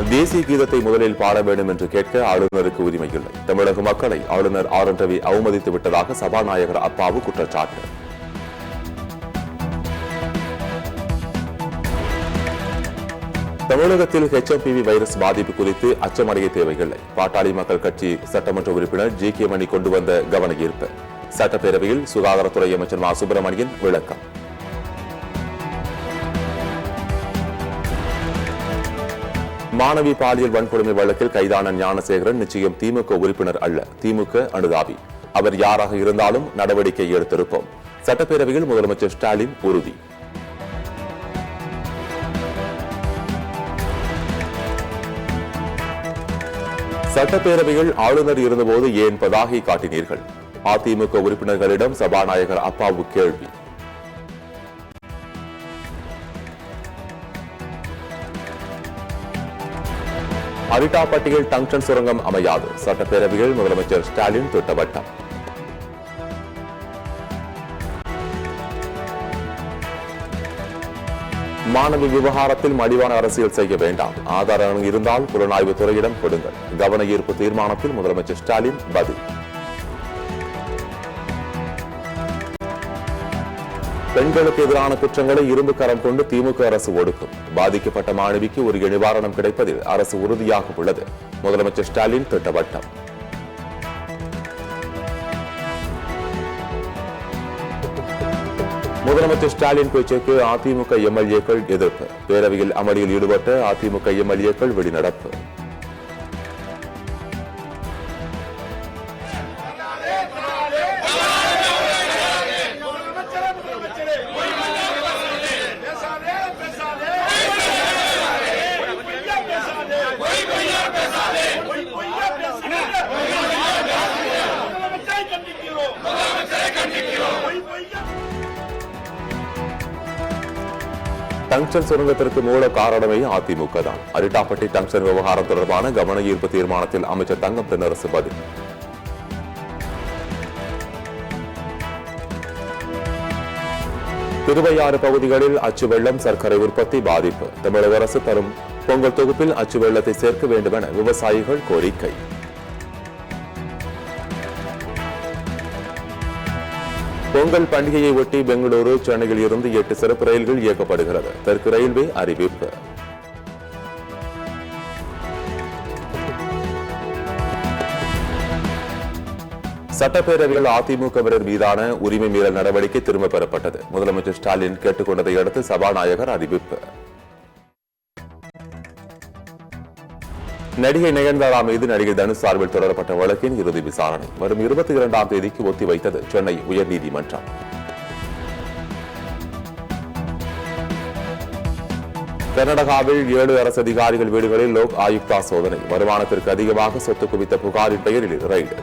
தேசிய கீதத்தை முதலில் பாட வேண்டும் என்று கேட்க ஆளுநருக்கு உரிமையில்லை. தமிழக மக்களை ஆளுநர் ஆர் என் ரவி அவமதித்து விட்டதாக சபாநாயகர் அப்பாவு குற்றச்சாட்டு. தமிழகத்தில் HMPV வைரஸ் பாதிப்பு குறித்து அச்சமடைய தேவையில்லை. பாட்டாளி மக்கள் கட்சி சட்டமன்ற உறுப்பினர் ஜி.கே. மணி கொண்டு வந்த கவன ஈர்ப்பு. சட்டப்பேரவையில் சுகாதாரத்துறை அமைச்சர் மா. சுப்பிரமணியன் விளக்கம். மாணவி பாலியல் வன்கொடுமை வழக்கில் கைதான ஞானசேகரன் நிச்சயம் திமுக உறுப்பினர் அல்ல. திமுக அனுதாபி. அவர் யாராக இருந்தாலும் நடவடிக்கை எடுத்திருப்போம். சட்டப்பேரவையில் முதலமைச்சர் ஸ்டாலின் உறுதி. சட்டப்பேரவையில் ஆளுநர் இருந்தபோது ஏன் பதாகை காட்டினீர்கள்? அதிமுக உறுப்பினர்களிடம் சபாநாயகர் அப்பாவு கேள்வி. அரிட்டாப்பட்டியில் டங்ஷன் சுரங்கம் அமையாது. சட்டப்பேரவையில் முதலமைச்சர் ஸ்டாலின் திட்டவட்டம். மாணவி விவகாரத்தில் மலிவான அரசியல் செய்ய வேண்டாம். ஆதாரம் இருந்தால் புலனாய்வு துறையிடம் கொடுங்கள். கவன ஈர்ப்பு தீர்மானத்தில் முதலமைச்சர் ஸ்டாலின் பதில். பெண்களுக்கு எதிரான குற்றங்களை இரும்பு கரம் கொண்டு திமுக அரசு ஒடுக்கும். பாதிக்கப்பட்ட மாணவிக்கு உரிய நிவாரணம் கிடைப்பதில் அரசு உறுதியாக உள்ளது. முதலமைச்சர் ஸ்டாலின் திட்டவட்டம். முதலமைச்சர் ஸ்டாலின் பேச்சுக்கு அதிமுக எம்எல்ஏக்கள் எதிர்ப்பு. பேரவையில் அமளியில் ஈடுபட்ட அதிமுக எம்எல்ஏக்கள் வெளிநடப்பு. டங்ஷன் சுரங்கத்திற்கு மூல காரணமே அதிமுக தான். அரிட்டாப்பட்டி டங்ஷன் விவகாரம் தொடர்பான கவன ஈர்ப்பு தீர்மானத்தில் அமைச்சர் தங்கம் தென்னரசு பதில். திருவையாறு பகுதிகளில் அச்சு வெள்ளம் சர்க்கரை உற்பத்தி பாதிப்பு. தமிழக அரசு தரும் பொங்கல் தொகுப்பில் அச்சு வெள்ளத்தை சேர்க்க வேண்டும் என விவசாயிகள் கோரிக்கை. பொங்கல் பண்டிகையை ஒட்டி பெங்களூரு, சென்னையில் இருந்து 8 சிறப்பு ரயில்கள் இயக்கப்படுகிறது. தெற்கு ரயில்வே அறிவிப்பு. சட்டப்பேரவையில் அதிமுகவினர் மீதான உரிமை மீறல் நடவடிக்கை திரும்ப பெறப்பட்டது. முதலமைச்சர் ஸ்டாலின் கேட்டுக் கொண்டதை அடுத்து சபாநாயகர் அறிவிப்பு. நடிகை நயன்தாரா மீது நடிகர் தனுஷ் சார்பில் தொடரப்பட்ட வழக்கின் இறுதி விசாரணை வரும் 22ஆம் தேதிக்கு ஒத்திவைத்தது சென்னை உயர்நீதிமன்றம். கர்நாடகாவில் 7 அரசு அதிகாரிகள் வீடுகளில் லோக் ஆயுக்தா சோதனை. வருமானத்திற்கு அதிகமாக சொத்து குவித்த புகாரின் பெயரில் ரெய்டு.